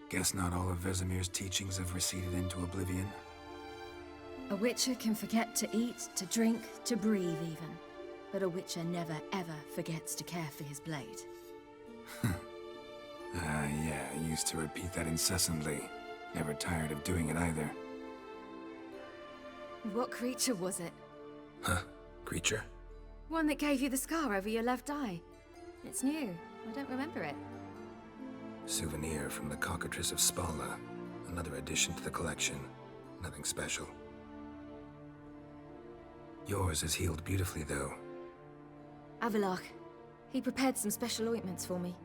Guess not all of Vesemir's teachings have receded into oblivion. A witcher can forget to eat, to drink, to breathe even. But a witcher never ever forgets to care for his blade. Yeah, I used to repeat that incessantly. Never tired of doing it either. What creature was it? Huh? Creature? One that gave you the scar over your left eye. It's new. I don't remember it. Souvenir from the cockatrice of Spalla. Another addition to the collection. Nothing special. Yours is healed beautifully, though. Avallac'h. He prepared some special ointments for me.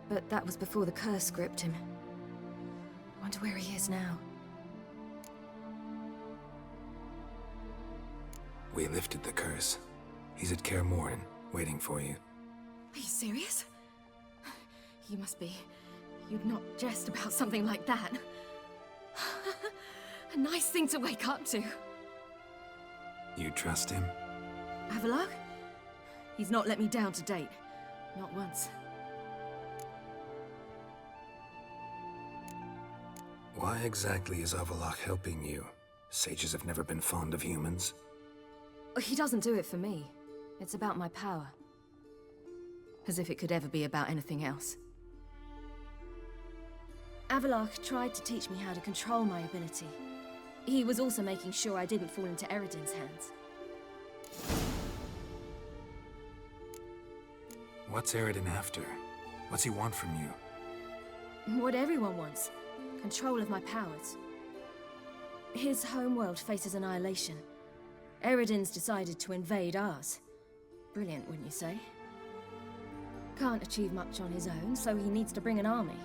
But that was before the curse gripped him. Wonder where he is now. We lifted the curse. He's at Kaer Morhen, waiting for you. Are you serious? You must be. You'd not jest about something like that. A nice thing to wake up to. You trust him? Avallac'h? He's not let me down to date. Not once. Why exactly is Avallac'h helping you? Sages have never been fond of humans. He doesn't do it for me. It's about my power. As if it could ever be about anything else. Avallac'h tried to teach me how to control my ability. He was also making sure I didn't fall into Eredin's hands. What's Eredin after? What's he want from you? What everyone wants. Control of my powers. His homeworld faces annihilation. Eredin's decided to invade ours. Brilliant, wouldn't you say? Can't achieve much on his own, so he needs to bring an army.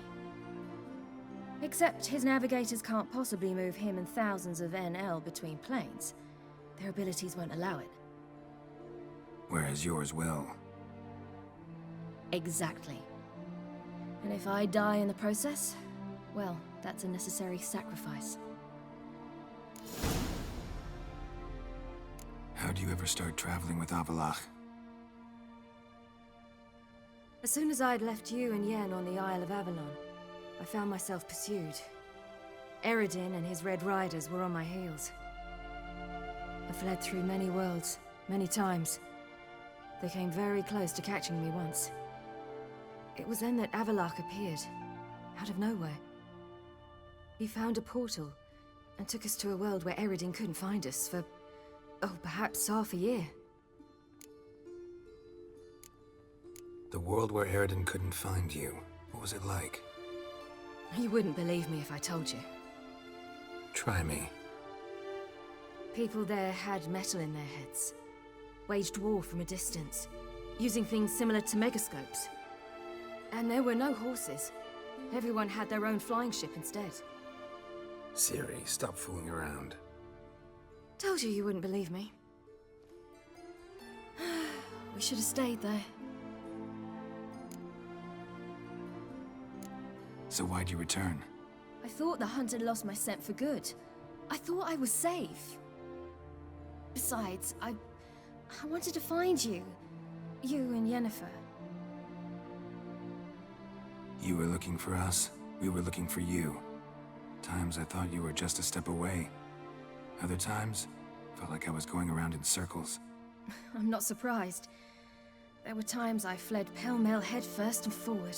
Except his navigators can't possibly move him and thousands of NL between planes. Their abilities won't allow it. Whereas yours will. Exactly. And if I die in the process, well, that's a necessary sacrifice. How'd you ever start traveling with Avallac'h? As soon as I'd left you and Yen on the Isle of Avalon, I found myself pursued. Eredin and his Red Riders were on my heels. I fled through many worlds, many times. They came very close to catching me once. It was then that Avallac'h appeared, out of nowhere. He found a portal, and took us to a world where Eredin couldn't find us for, perhaps half a year. The world where Eredin couldn't find you, what was it like? You wouldn't believe me if I told you. Try me. People there had metal in their heads. Waged war from a distance, using things similar to megascopes. And there were no horses. Everyone had their own flying ship instead. Siri, stop fooling around. Told you you wouldn't believe me. We should have stayed there. So why'd you return? I thought the hunt had lost my scent for good. I thought I was safe. Besides, I wanted to find you. You and Yennefer. You were looking for us, we were looking for you. Times I thought you were just a step away. Other times, felt like I was going around in circles. I'm not surprised. There were times I fled pell-mell headfirst and forward.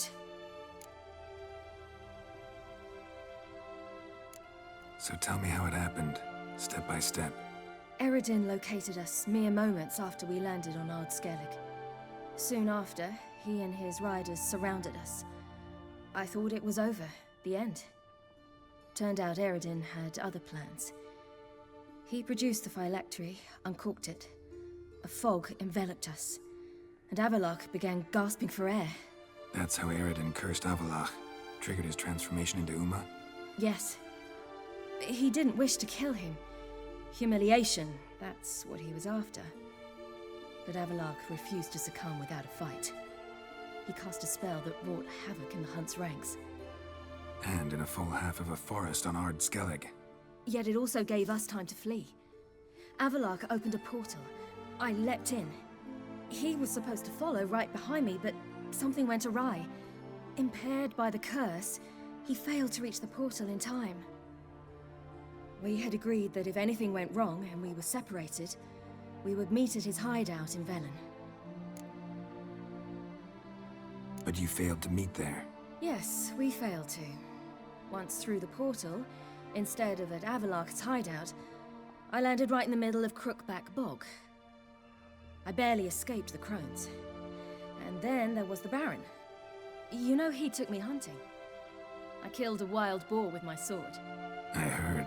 So tell me how it happened, step by step. Eredin located us mere moments after we landed on Ard Skellig. Soon after, he and his riders surrounded us. I thought it was over, the end. Turned out Eredin had other plans. He produced the phylactery, uncorked it. A fog enveloped us, and Avallac'h began gasping for air. That's how Eredin cursed Avallac'h, triggered his transformation into Uma? Yes. He didn't wish to kill him. Humiliation, that's what he was after. But Avallac'h refused to succumb without a fight. He cast a spell that wrought havoc in the hunt's ranks. And in a full half of a forest on Ard Skellig. Yet it also gave us time to flee. Avallac'h opened a portal. I leapt in. He was supposed to follow right behind me, but something went awry. Impaired by the curse, He failed to reach the portal in time. We had agreed that if anything went wrong and we were separated, we would meet at his hideout in Velen. But you failed to meet there. Yes, we failed to. Once through the portal, instead of at Avalok's hideout, I landed right in the middle of Crookback Bog. I barely escaped the crones. And then there was the Baron. You know, he took me hunting. I killed a wild boar with my sword. I heard.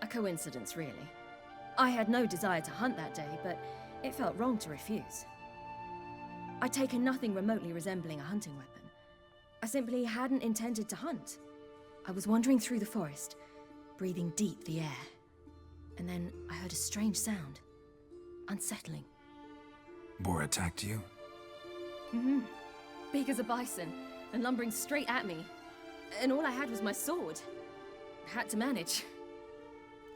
A coincidence, really. I had no desire to hunt that day, but it felt wrong to refuse. I'd taken nothing remotely resembling a hunting weapon. I simply hadn't intended to hunt. I was wandering through the forest, breathing deep the air. And then I heard a strange sound. Unsettling. Boar attacked you? Mm-hmm. Big as a bison, and lumbering straight at me. And all I had was my sword. Had to manage.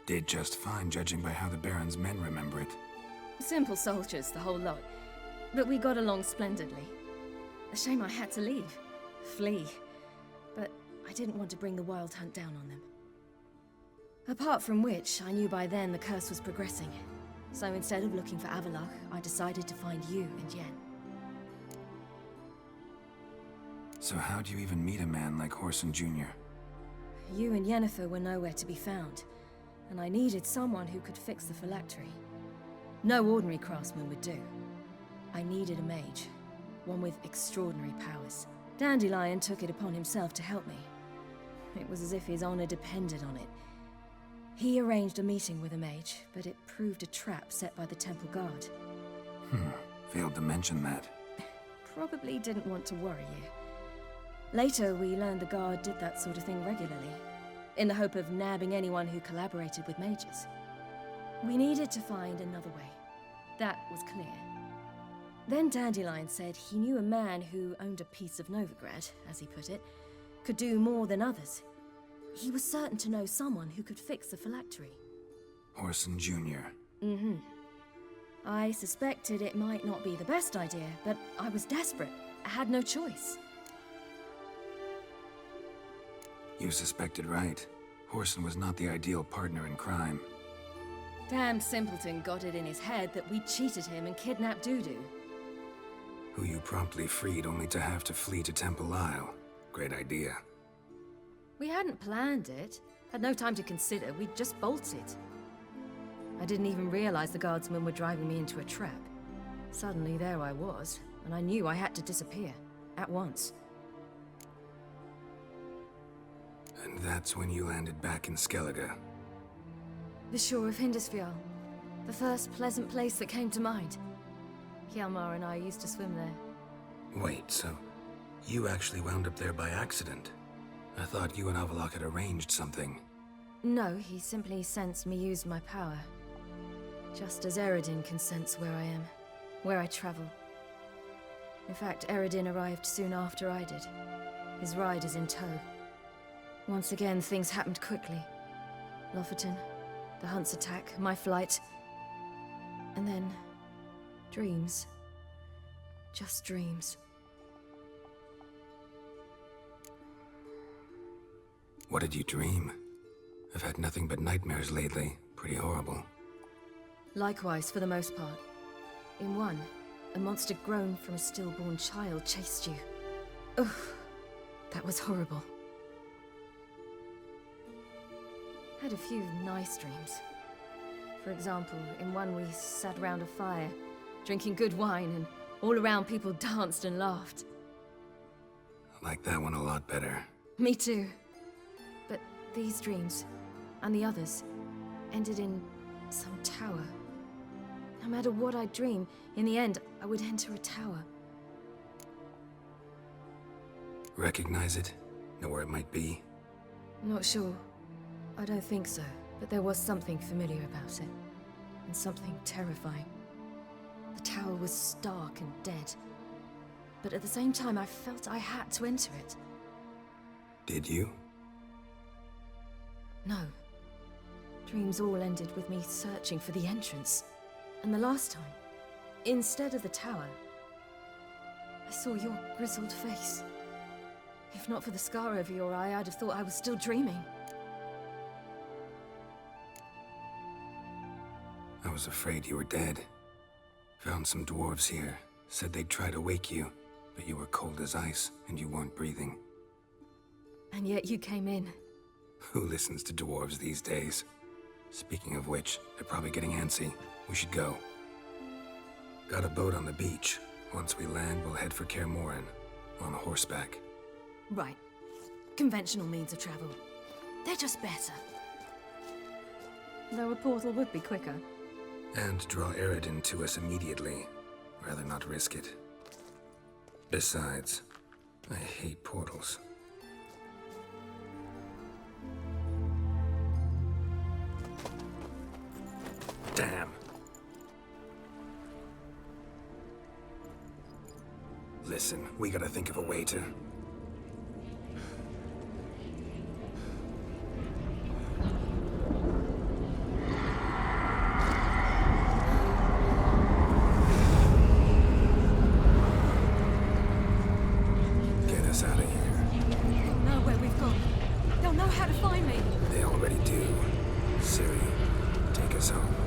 Did just fine, judging by how the Baron's men remember it. Simple soldiers, the whole lot. But we got along splendidly. A shame I had to leave. Flee. But I didn't want to bring the wild hunt down on them. Apart from which, I knew by then the curse was progressing. So instead of looking for Avalok, I decided to find you and Yen. So how'd you even meet a man like Whoreson Jr.? You and Yennefer were nowhere to be found, and I needed someone who could fix the phylactery. No ordinary craftsman would do. I needed a mage, one with extraordinary powers. Dandelion took it upon himself to help me. It was as if his honor depended on it. He arranged a meeting with a mage, but it proved a trap set by the temple guard. Failed to mention that. Probably didn't want to worry you. Later, we learned the guard did that sort of thing regularly, in the hope of nabbing anyone who collaborated with mages. We needed to find another way. That was clear. Then Dandelion said he knew a man who owned a piece of Novigrad, as he put it, could do more than others. He was certain to know someone who could fix the phylactery. Whoreson Jr. Mm-hmm. I suspected it might not be the best idea, but I was desperate. I had no choice. You suspected right. Whoreson was not the ideal partner in crime. Damned simpleton got it in his head that we cheated him and kidnapped Dudu. Who you promptly freed only to have to flee to Temple Isle. Great idea. We hadn't planned it. Had no time to consider. We just bolted. I didn't even realize the guardsmen were driving me into a trap. Suddenly there I was, and I knew I had to disappear. At once. And that's when you landed back in Skellige. The shore of Hindisfjall. The first pleasant place that came to mind. Hjalmar and I used to swim there. Wait, so you actually wound up there by accident? I thought you and Avalok had arranged something. No, he simply sensed me use my power. Just as Eredin can sense where I am, where I travel. In fact, Eredin arrived soon after I did. His ride is in tow. Once again, things happened quickly. Lofoten, the hunt's attack, my flight. And then, dreams. Just dreams. What did you dream? I've had nothing but nightmares lately. Pretty horrible. Likewise, for the most part. In one, a monster grown from a stillborn child chased you. Ugh, that was horrible. Had a few nice dreams. For example, in one we sat around a fire, drinking good wine, and all around people danced and laughed. I like that one a lot better. Me too. But these dreams, and the others, ended in some tower. No matter what I dream, in the end, I would enter a tower. Recognize it? Know where it might be? Not sure. I don't think so, but there was something familiar about it. And something terrifying. The tower was stark and dead. But at the same time, I felt I had to enter it. Did you? No. Dreams all ended with me searching for the entrance. And the last time, instead of the tower, I saw your grizzled face. If not for the scar over your eye, I'd have thought I was still dreaming. I was afraid you were dead. Found some dwarves here. Said they'd try to wake you, but you were cold as ice and you weren't breathing. And yet you came in. Who listens to dwarves these days? Speaking of which, they're probably getting antsy. We should go. Got a boat on the beach. Once we land, we'll head for Kaer Morhen, on horseback. Right. Conventional means of travel. They're just better. Though a portal would be quicker. And draw Eredin to us immediately. Rather not risk it. Besides, I hate portals. Damn. Listen, we gotta think of a way to... Get us out of here. They'll know where we've gone. They'll know how to find me. They already do. Ciri, take us home.